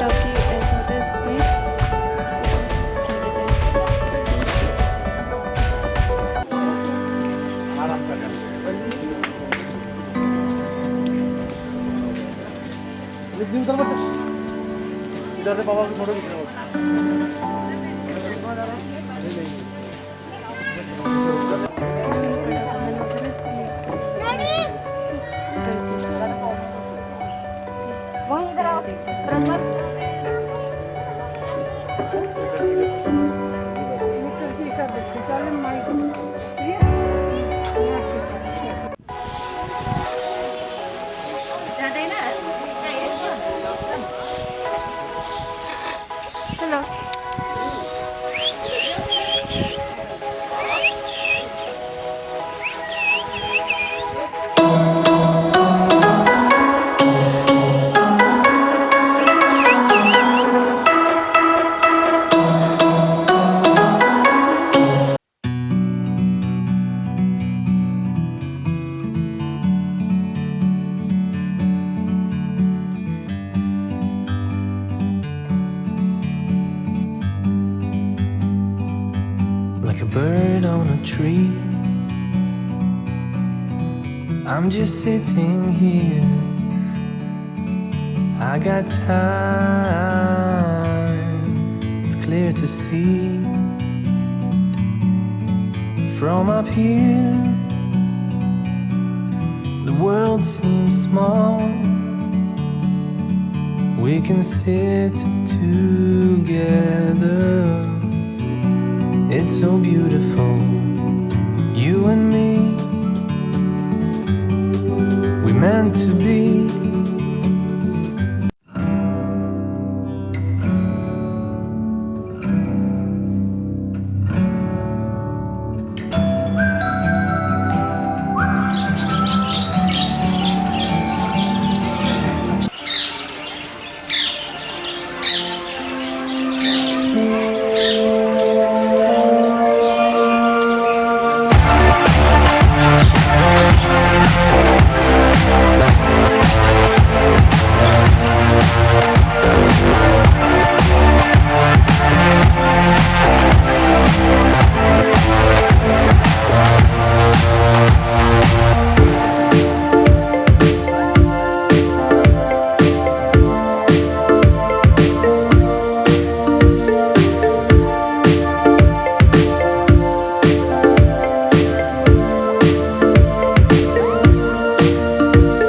Talkie ऐसा होता है इसमें क्या कहते हैं इधर से पापा की फोटो खींच like a bird on a tree. I'm just sitting here. I got time, it's clear to see. From up here, the world seems small. We can sit together. It's so beautiful, you and me. We meant to be.